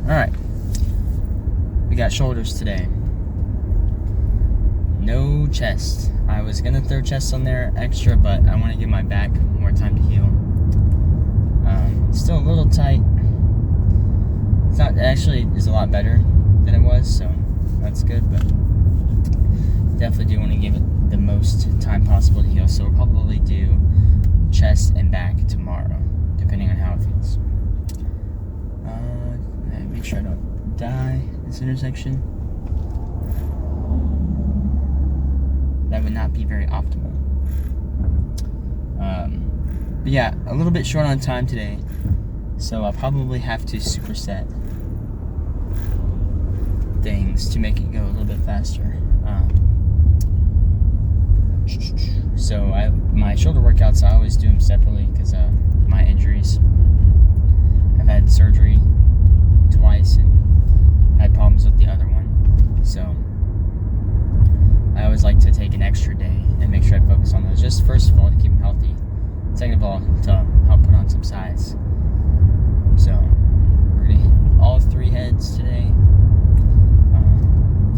Alright. We got shoulders today. No chest. I was gonna throw chest on there extra, but I want to give my back more time to heal. Still a little tight. It's not, it actually is a lot better than it was, so that's good, but definitely do want to give it the most time possible to heal. So we'll probably do chest and back tomorrow, depending on how it feels. Make sure I don't die this intersection. That would not be very optimal. But yeah, a little bit short on time today, so I'll probably have to superset things to make it go a little bit faster. So my shoulder workouts, I always do them separately because my injuries. I've had surgery twice and had problems with the other one, so I always like to take an extra day and make sure I focus on those. Just first of all to keep them healthy, second of all to help put on some size. So we're gonna hit all 3 heads today.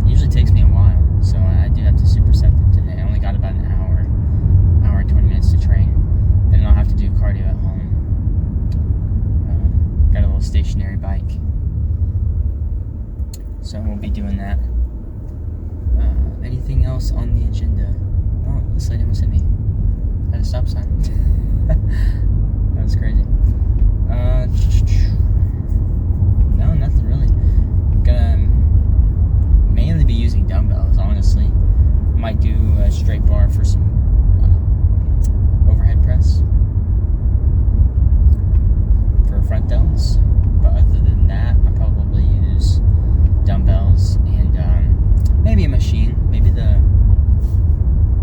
It usually takes me a while, so I do have to superset them today. I only got about an hour and 20 minutes to train, and then I'll have to do cardio at home. Got a little stationary bike, so we'll be doing that. Anything else on the agenda? Oh, this lady almost hit me at a stop sign. That was crazy. No, nothing really. Gonna mainly be using dumbbells, honestly. Might do a straight bar for some overhead press for front delts. But other than that, I'll probably use dumbbells and maybe a machine. Maybe the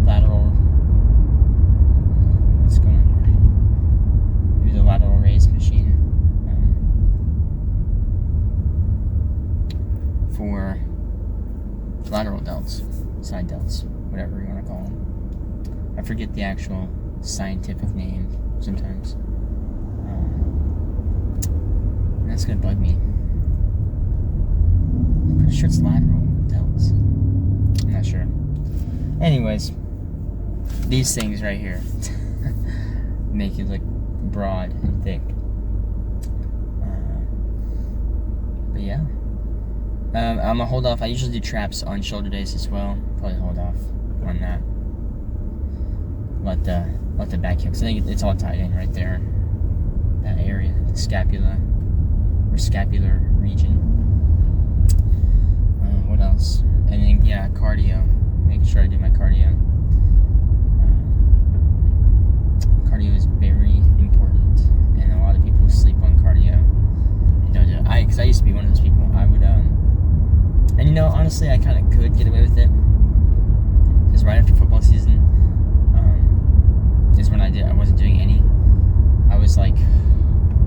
lateral. What's going on here? Maybe the lateral raise machine for lateral delts, side delts, whatever you want to call them. I forget the actual scientific name sometimes. And that's gonna bug me. I'm pretty sure it's lateral delts. I'm not sure. Anyways, these things right here make you look broad and thick. But yeah. I'm gonna hold off. I usually do traps on shoulder days as well. Probably hold off on that. Let the back heal, because I think it's all tied in right there. That area, the scapula or scapular region. What else? And then yeah, cardio. Making sure I do my cardio. Cardio is very important, and a lot of people sleep on cardio. And don't do it. Because I used to be one of those people. I would and you know, honestly, I kind of could get away with it, because right after football season is when I wasn't doing any. I was like,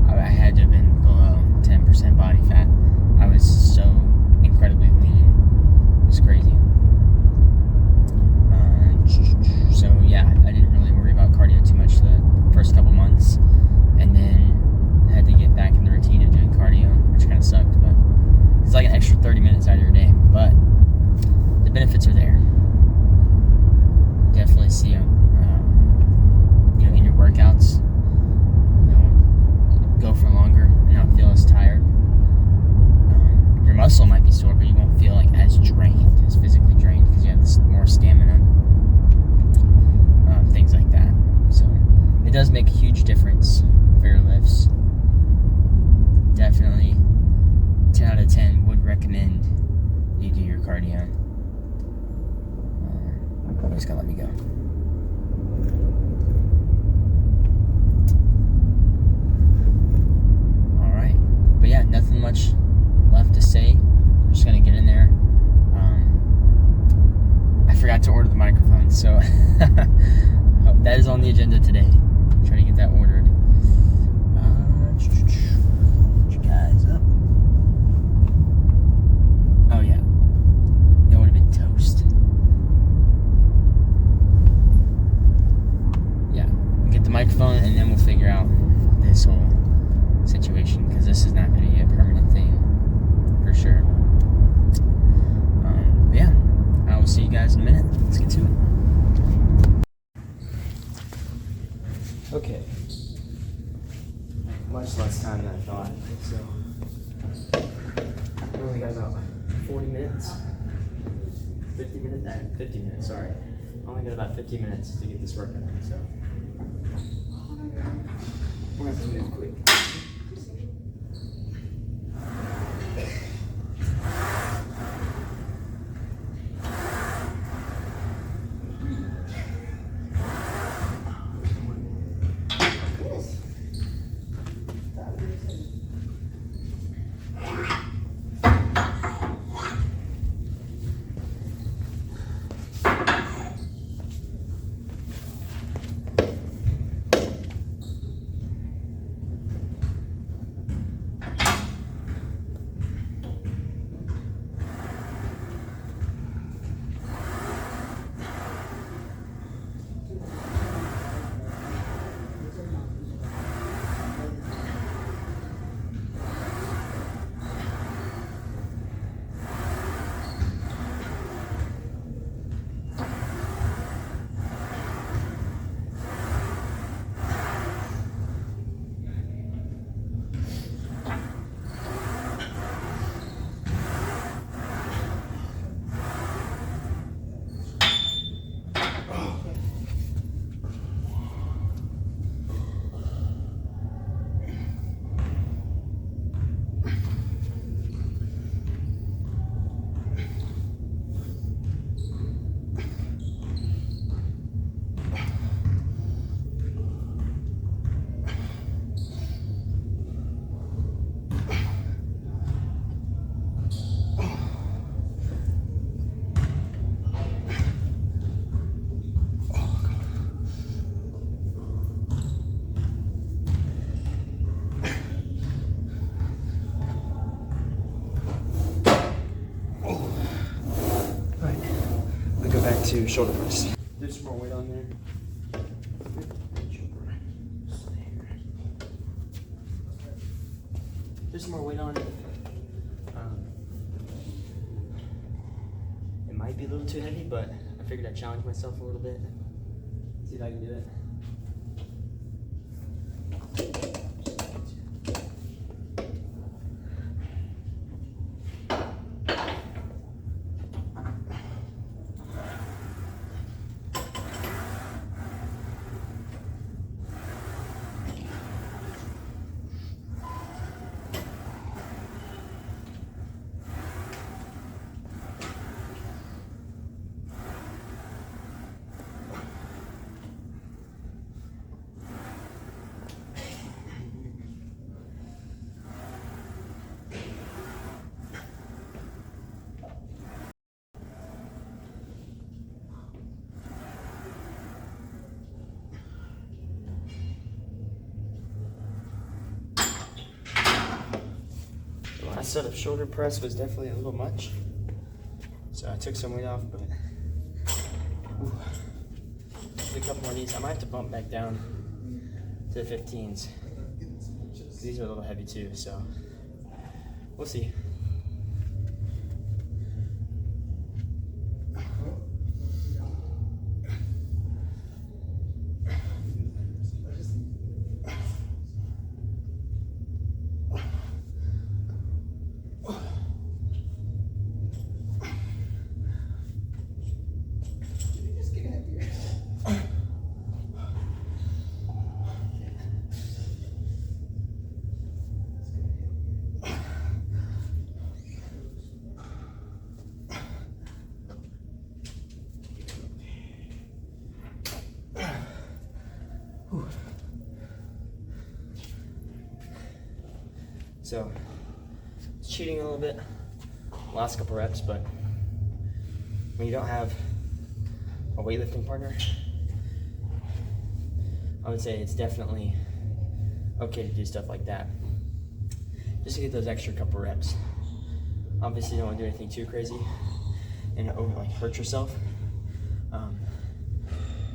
I had to have been below 10% body fat. I was so incredibly lean. It was crazy. So yeah, I didn't really worry about cardio too much the first couple months, and then I had to get back in the routine of doing cardio, which kind of sucked, but it's like an extra 30 minutes out of your day, but the benefits are there. Definitely see them, in your workouts. Go for longer and not feel as tired. Your muscle might be sore, but you won't feel like as drained, as physically drained, because you have more stamina. Things like that. So it does make a huge difference for your lifts. Definitely 10 out of 10 would recommend you do your cardio. It's gonna let me go. Alright. But yeah, nothing much left to say. I'm just gonna get in there. I forgot to order the microphone, so that is on the agenda today. I'm trying to get that ordered. Get you guys up. Oh yeah, it would have been toast. Yeah, we'll get the microphone and then we'll figure out this whole situation, because this is not going to be a permanent thing. 40 minutes. 50 minutes, sorry. I only got about 50 minutes to get this workout done, so we're gonna have to move quick. To shoulder press. There's some more weight on there. There's some more weight on it. It might be a little too heavy, but I figured I'd challenge myself a little bit. See if I can do it. My set of shoulder press was definitely a little much, so I took some weight off, but a couple more of these. I might have to bump back down to the 15s. These are a little heavy too, so we'll see. So, cheating a little bit, last couple reps, but when you don't have a weightlifting partner, I would say it's definitely okay to do stuff like that, just to get those extra couple reps. Obviously, you don't want to do anything too crazy and hurt yourself.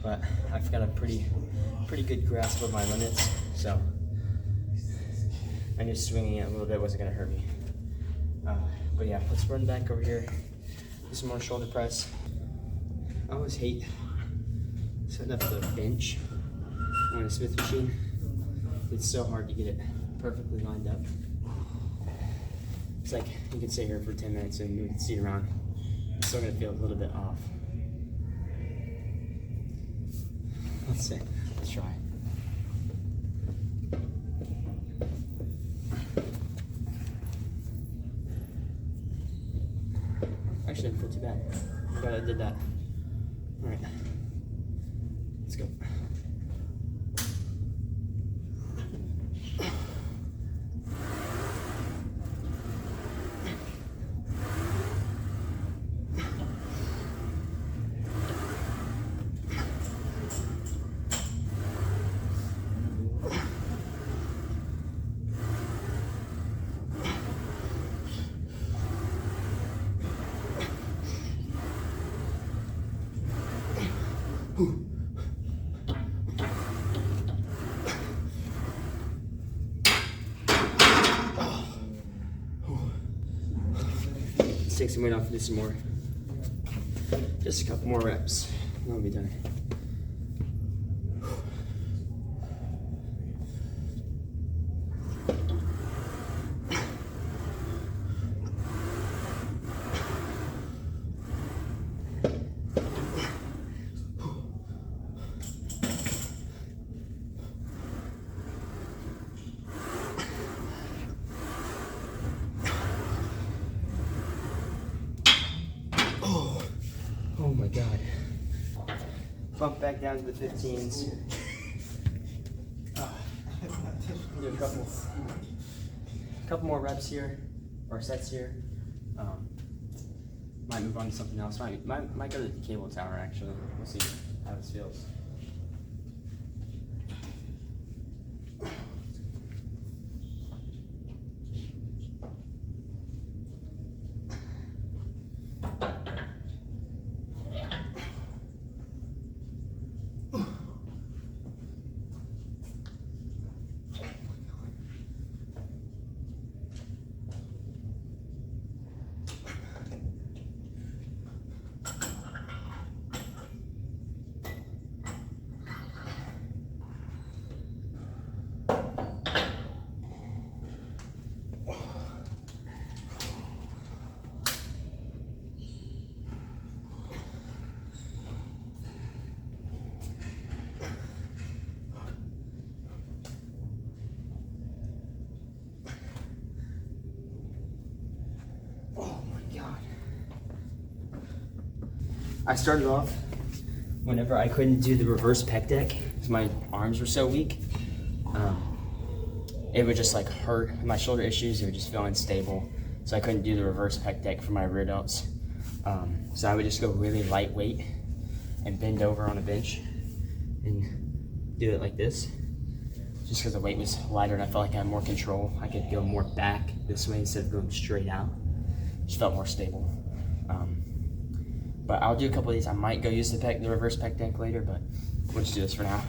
But I've got a pretty good grasp of my limits, so I knew swinging it a little bit wasn't going to hurt me. But yeah, let's run back over here, do some more shoulder press. I always hate setting up the bench on a Smith machine. It's so hard to get it perfectly lined up. It's like you can sit here for 10 minutes and you can see around. It's still gonna feel a little bit off. Let's see. Let's try it. Actually, didn't feel too bad. I'm glad I did that. All right, let's go. Let's take some weight off and do some more. Just a couple more reps, and I'll be done. Oh my God. Bump back down to the 15s. Do a couple more reps here, or sets here. Might move on to something else. Might go to the cable tower actually. We'll see how this feels. I started off whenever I couldn't do the reverse pec deck because my arms were so weak. It would just like hurt my shoulder issues. It would just feel unstable. So I couldn't do the reverse pec deck for my rear delts. So I would just go really lightweight and bend over on a bench and do it like this. Just because the weight was lighter and I felt like I had more control. I could go more back this way instead of going straight out. Just felt more stable. But I'll do a couple of these. I might go use the reverse pec deck later, but we'll just do this for now.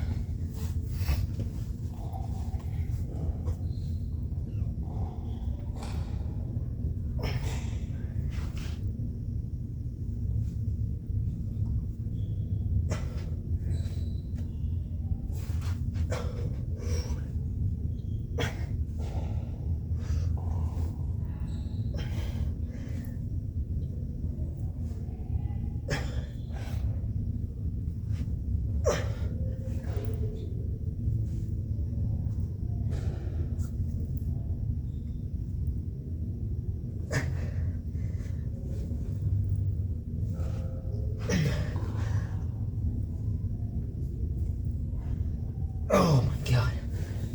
Oh my God.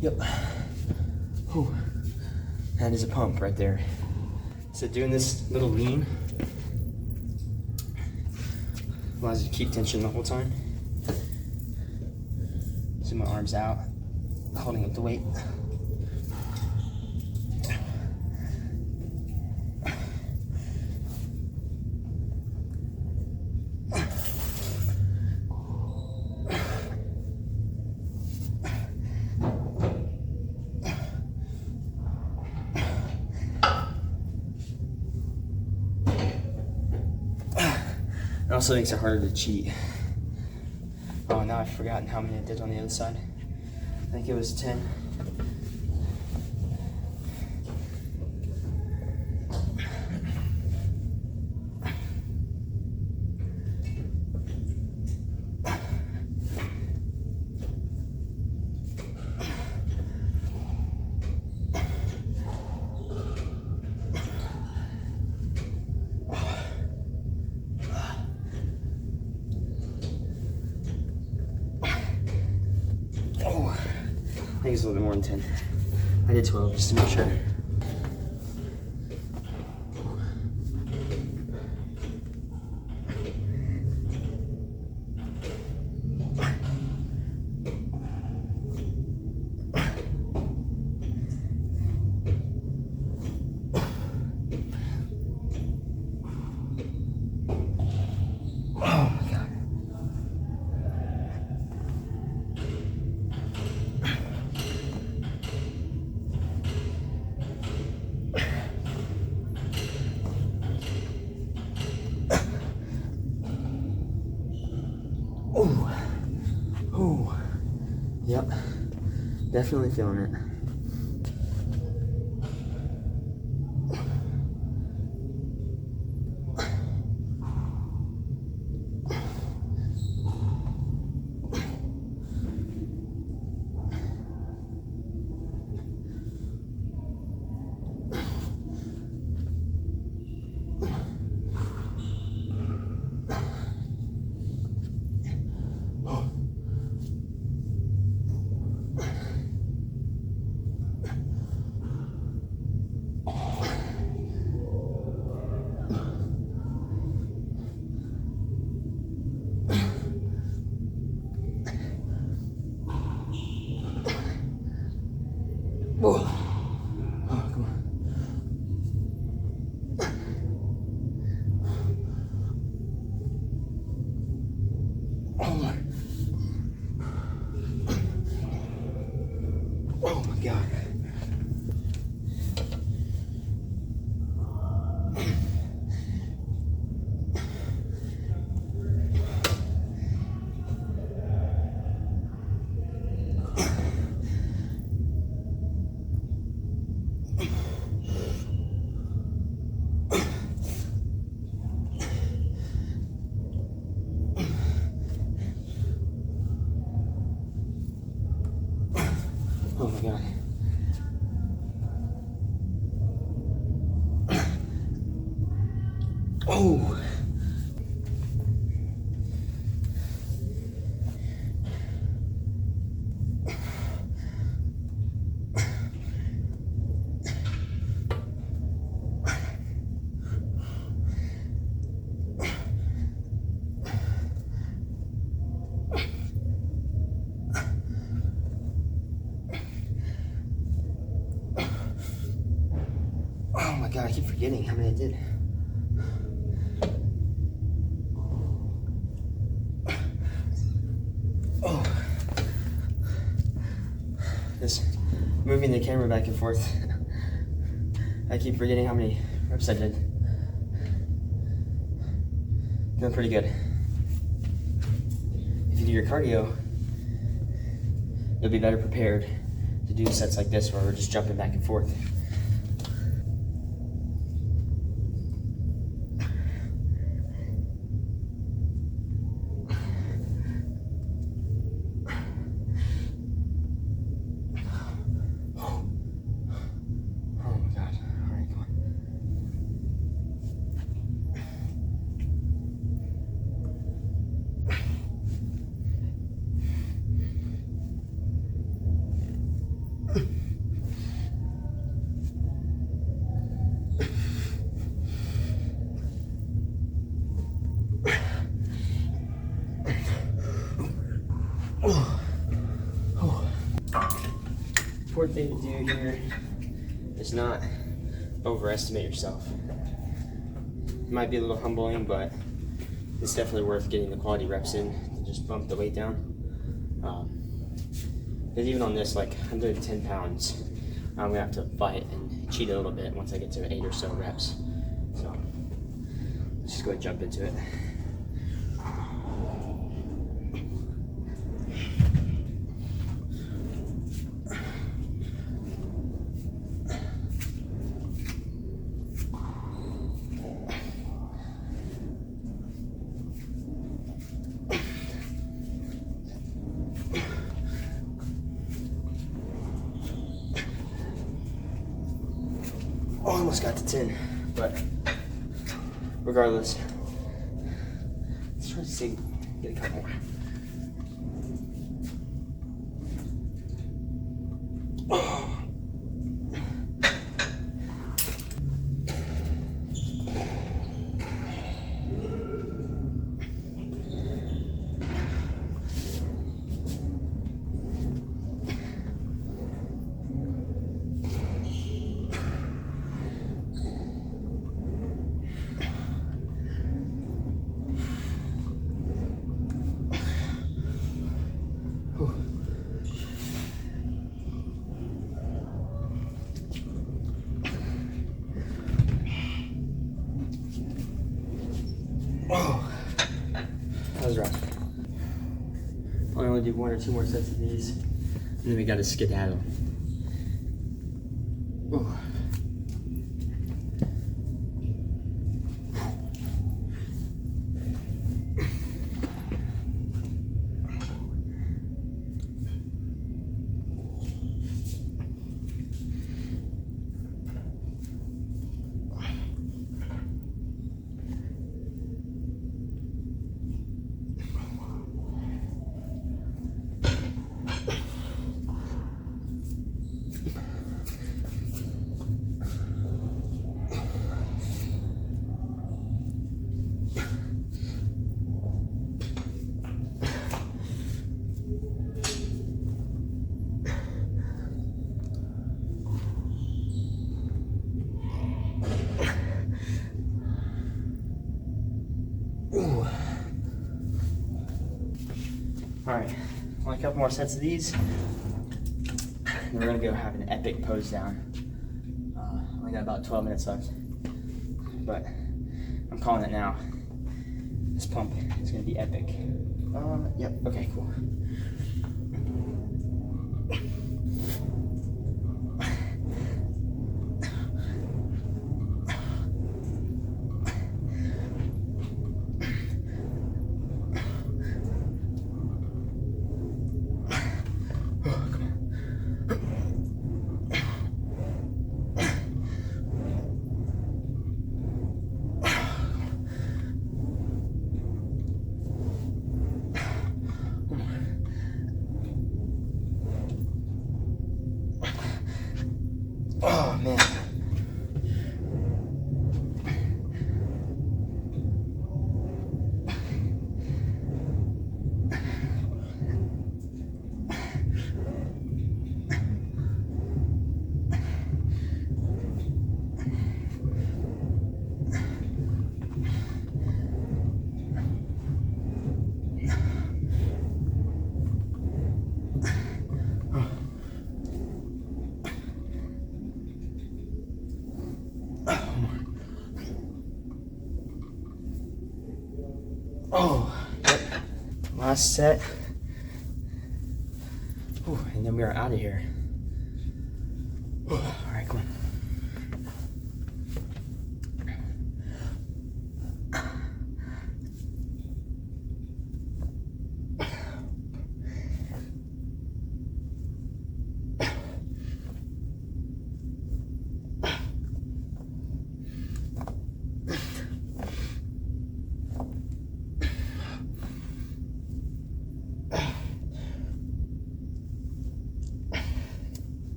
Yep. Whew. That is a pump right there. So doing this little lean allows you to keep tension the whole time. So my arms out, holding up the weight. It also makes it harder to cheat. Oh, now I've forgotten how many I did on the other side. I think it was 10. it's a little bit more than 10. I did 12 just to make sure. Oh, yep, definitely feeling it. Oh, come on. Oh my. Oh my God. Oh my God. Oh. Oh my God, I keep forgetting how many I did. Oh. Just moving the camera back and forth. I keep forgetting how many reps I did. Doing pretty good. If you do your cardio, you'll be better prepared to do sets like this where we're just jumping back and forth. Important thing to do here is not overestimate yourself. It might be a little humbling, but it's definitely worth getting the quality reps in to just bump the weight down. Because even on this, like I'm doing 10 pounds, I'm gonna have to fight and cheat a little bit once I get to 8 or so reps. So let's just go ahead and jump into it. Almost got to 10, but regardless, let's try to see, get a couple. Oh, that was rough. I'll only do 1 or 2 more sets of these, and then we got to skedaddle. Oh. Alright, only a couple more sets of these. And we're gonna go have an epic pose down. Only got about 12 minutes left. But I'm calling it now. This pump is gonna be epic. Yep, okay, cool. Oh man. Oh, yep. Last set. Ooh, and then we are out of here. Ooh, all right, come on.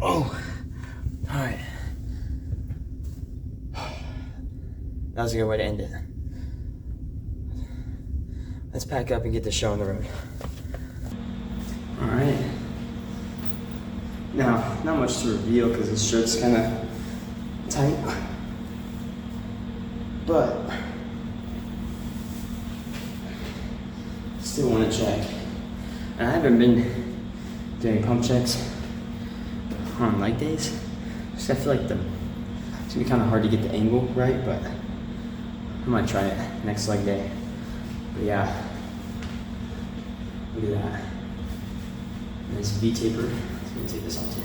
Oh, all right. That was a good way to end it. Let's pack up and get the show on the road. All right. Now, not much to reveal because this shirt's kind of tight, but still want to check. And I haven't been doing pump checks on leg days. Just I feel like it's gonna be kind of hard to get the angle right, but I might try it next leg day. But yeah, look at that. Nice V taper. I'm gonna take this off too.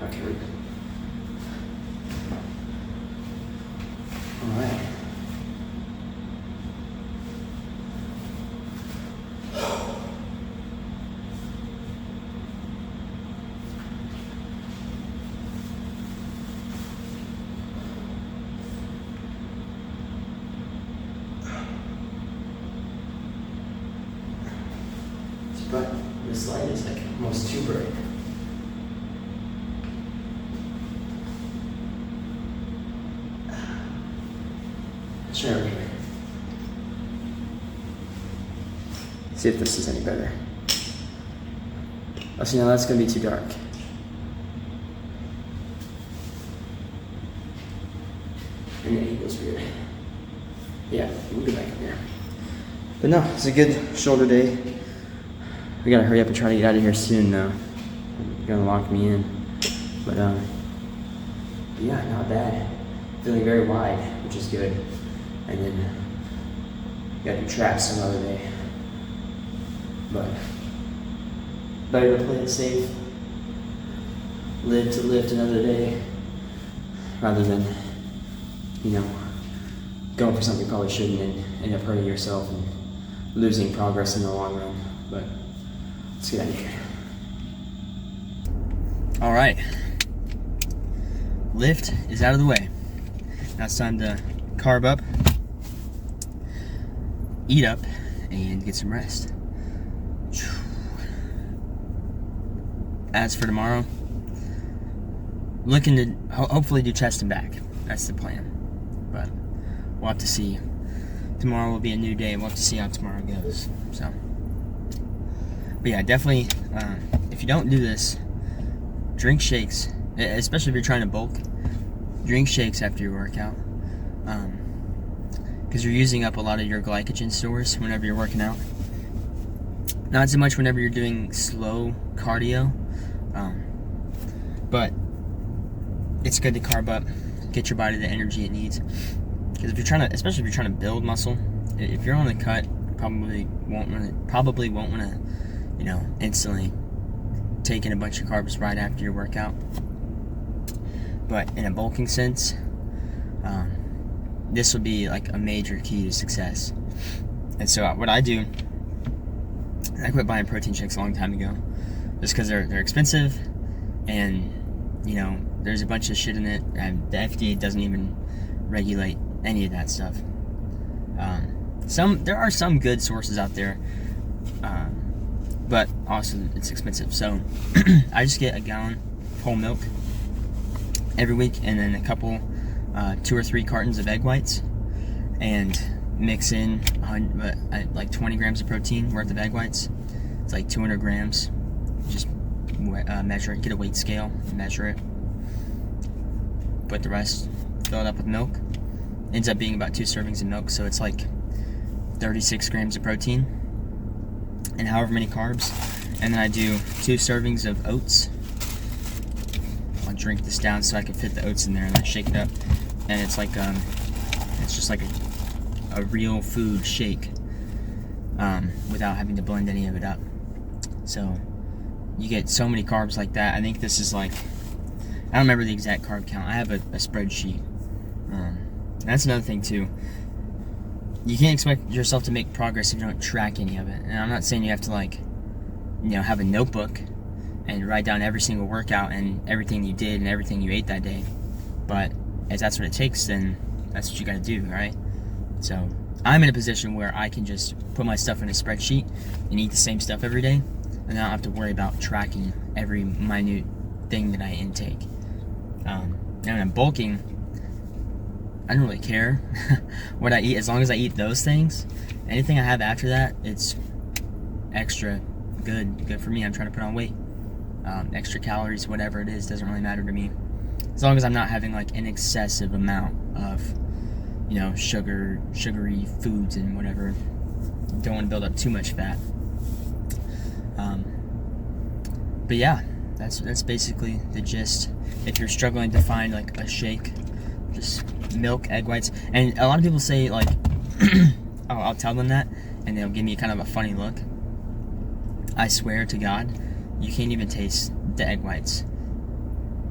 Okay, we're good. All right. But this light is like almost too bright. Sure. See if this is any better. Oh, see, now that's gonna be too dark. And the angle's weird. Yeah, we'll get back up here. But no, it's a good shoulder day. We gotta hurry up and try to get out of here soon though. They're gonna lock me in. But yeah, not bad. Feeling very wide, which is good. And then gotta do traps some other day. But better to play it safe, live to lift another day, rather than, you know, going for something you probably shouldn't and end up hurting yourself and losing progress in the long run. But let's get out of here. All right, lift is out of the way. Now it's time to carb up, eat up, and get some rest. As for tomorrow, looking to hopefully do chest and back. That's the plan. But we'll have to see. Tomorrow will be a new day. We'll have to see how tomorrow goes. So, but yeah, definitely, if you don't do this, drink shakes, especially if you're trying to bulk. Drink shakes after your workout, because you're using up a lot of your glycogen stores whenever you're working out. Not so much whenever you're doing slow cardio, but it's good to carb up, get your body the energy it needs. Because if you're trying to, especially if you're trying to build muscle, if you're on the cut, probably won't want to, you know, instantly take in a bunch of carbs right after your workout. But in a bulking sense, this would be like a major key to success. And so what I do, I quit buying protein shakes a long time ago, just because they're expensive, and you know there's a bunch of shit in it, and the FDA doesn't even regulate any of that stuff. There are some good sources out there, but also it's expensive. So I just get a gallon whole milk every week, and then a couple, 2 or 3 cartons of egg whites, and mix in like 20 grams of protein worth of egg whites. It's like 200 grams. Just measure it, get a weight scale, measure it. Put the rest, fill it up with milk. Ends up being about 2 servings of milk, so it's like 36 grams of protein and however many carbs. And then I do 2 servings of oats. I'll drink this down so I can fit the oats in there, and then shake it up. And it's like it's just like a real food shake, without having to blend any of it up. So you get so many carbs like that. I think this is like, I don't remember the exact carb count. I have a spreadsheet. That's another thing too. You can't expect yourself to make progress if you don't track any of it. And I'm not saying you have to, like, you know, have a notebook and write down every single workout and everything you did and everything you ate that day. But if that's what it takes, then that's what you got to do, right? So I'm in a position where I can just put my stuff in a spreadsheet and eat the same stuff every day, and I don't have to worry about tracking every minute thing that I intake. And when I'm bulking, I don't really care what I eat, as long as I eat those things. Anything I have after that, it's extra good for me. I'm trying to put on weight. Extra calories, whatever it is, doesn't really matter to me, as long as I'm not having like an excessive amount of, you know, sugary foods and whatever. Don't want to build up too much fat. But yeah, that's basically the gist. If you're struggling to find like a shake, just milk, egg whites. And a lot of people say, like, I'll tell them that, and they'll give me kind of a funny look. I swear to God, you can't even taste the egg whites.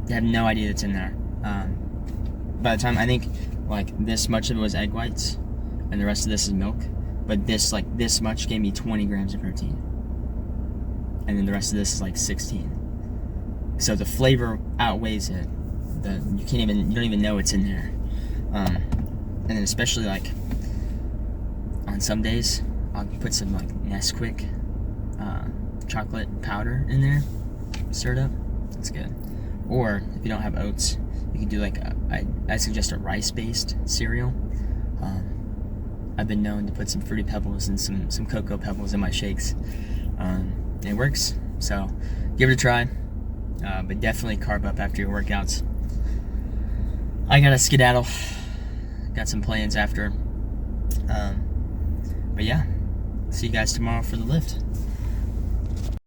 You have no idea that's in there. By the time, I think, like, this much of it was egg whites, and the rest of this is milk. But this much gave me 20 grams of protein. And then the rest of this is like 16. So the flavor outweighs it. You don't even know it's in there. And then especially like on some days, I'll put some like Nesquik chocolate powder in there, stir it up. That's good. Or if you don't have oats, you can do like I suggest a rice-based cereal. I've been known to put some Fruity Pebbles and some Cocoa Pebbles in my shakes. It works, so give it a try. But definitely carb up after your workouts. I gotta skedaddle. Got some plans after. But yeah, see you guys tomorrow for the lift.